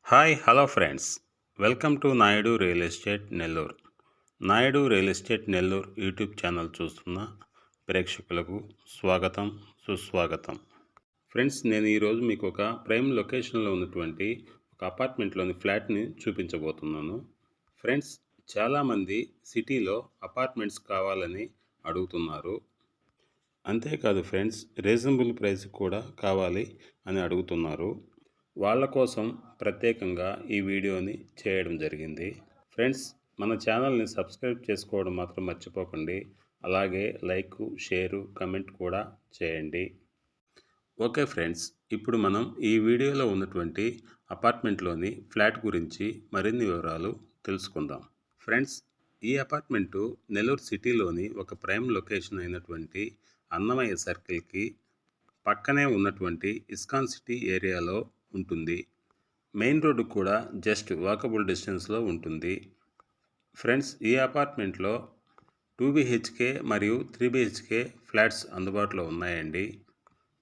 Hello friends. Welcome to Naidu real estate Nellore. Naidu real estate Nellore YouTube channel చూస్తున్న ప్రేక్షకులకు స్వాగతం, సుస్వాగతం. ఫ్రెండ్స్, నేను ఈరోజు మీకు ఒక ప్రైమ్ లొకేషన్లో ఉన్నటువంటి ఒక అపార్ట్మెంట్లోని ఫ్లాట్ని చూపించబోతున్నాను. ఫ్రెండ్స్, చాలామంది సిటీలో అపార్ట్మెంట్స్ కావాలని అడుగుతున్నారు. అంతేకాదు ఫ్రెండ్స్, రీజనబుల్ ప్రైస్ కూడా కావాలి అని అడుగుతున్నారు. వాళ్ళ కోసం ప్రత్యేకంగా ఈ వీడియోని చేయడం జరిగింది. ఫ్రెండ్స్, మన ఛానల్ని సబ్స్క్రైబ్ చేసుకోవడం మాత్రం మర్చిపోకండి. అలాగే లైక్, షేరు, కమెంట్ కూడా చేయండి. ఓకే ఫ్రెండ్స్, ఇప్పుడు మనం ఈ వీడియోలో ఉన్నటువంటి అపార్ట్మెంట్లోని ఫ్లాట్ గురించి మరిన్ని వివరాలు తెలుసుకుందాం. ఫ్రెండ్స్, ఈ అపార్ట్మెంటు నెల్లూరు సిటీలోని ఒక ప్రైమ్ లొకేషన్ అయినటువంటి అన్నమయ్య సర్కిల్కి పక్కనే ఉన్నటువంటి ఇస్కాన్ సిటీ ఏరియాలో ఉంటుంది. మెయిన్ రోడ్డు కూడా జస్ట్ వాకబుల్ డిస్టెన్స్లో ఉంటుంది. ఫ్రెండ్స్, ఈ అపార్ట్మెంట్లో 2 BHK మరియు 3 BHK ఫ్లాట్స్ అందుబాటులో ఉన్నాయండి.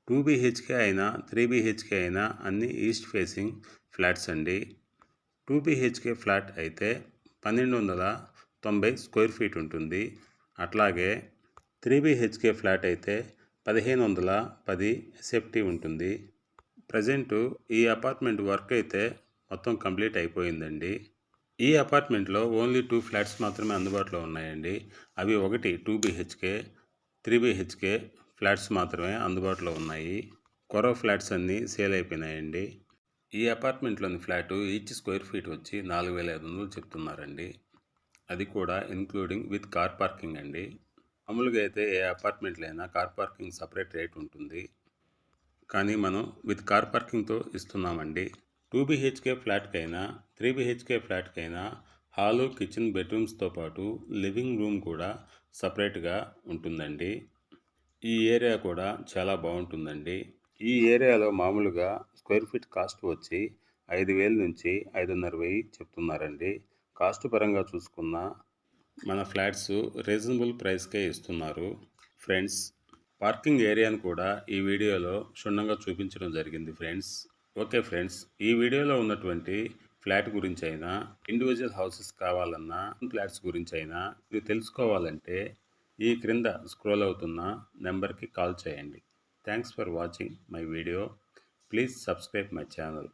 2 BHK అయినా 3 BHK అయినా అన్ని ఈస్ట్ ఫేసింగ్ ఫ్లాట్స్ అండి. 2 BHK ఫ్లాట్ అయితే 1290 స్క్వేర్ ఫీట్ ఉంటుంది. అట్లాగే 3 BHK ఫ్లాట్ అయితే 1510 ఎస్ఎఫ్టీ ఉంటుంది. ప్రజెంటు ఈ అపార్ట్మెంట్ వర్క్ అయితే మొత్తం కంప్లీట్ అయిపోయిందండి. ఈ అపార్ట్మెంట్లో ఓన్లీ 2 ఫ్లాట్స్ మాత్రమే అందుబాటులో ఉన్నాయండి. అవి ఒకటి 2 BHK, 3 BHK ఫ్లాట్స్ మాత్రమే అందుబాటులో ఉన్నాయి. కొరవ ఫ్లాట్స్ అన్నీ సేల్ అయిపోయినాయండి. ఈ అపార్ట్మెంట్లోని ఫ్లాటు ఈచ్ స్క్వేర్ ఫీట్ వచ్చి 4500 చెప్తున్నారండి. అది కూడా ఇంక్లూడింగ్ విత్ కార్ పార్కింగ్ అండి. మామూలుగా అయితే ఏ అపార్ట్మెంట్లో అయినా కార్ పార్కింగ్ సపరేట్ రేట్ ఉంటుంది. కానీ మనం విత్ కార్ పార్కింగ్తో ఇస్తున్నామండి. 2 BHK ఫ్లాట్కైనా 3 BHK ఫ్లాట్కైనా హాలు, కిచెన్, బెడ్రూమ్స్తో పాటు లివింగ్ రూమ్ కూడా సపరేట్గా ఉంటుందండి. ఈ ఏరియా కూడా చాలా బాగుంటుందండి. ఈ ఏరియాలో మామూలుగా స్క్వేర్ ఫీట్ కాస్ట్ వచ్చి 5000 నుంచి 5500 చెప్తున్నారండి. కాస్ట్ పరంగా చూసుకున్న మన ఫ్లాట్స్ రీజనబుల్ ప్రైస్కే ఇస్తున్నారు. ఫ్రెండ్స్, పార్కింగ్ ఏరియాను కూడా ఈ వీడియోలో క్షుణ్ణంగా చూపించడం జరిగింది ఫ్రెండ్స్. ఓకే ఫ్రెండ్స్, ఈ వీడియోలో ఉన్నటువంటి ఫ్లాట్ గురించి అయినా, ఇండివిజువల్ హౌసెస్ కావాలన్నా, ఫ్లాట్స్ గురించి అయినా మీరు తెలుసుకోవాలంటే ఈ క్రింద స్క్రోల్ అవుతున్న నెంబర్కి కాల్ చేయండి. Thanks for watching my video. Please subscribe my channel.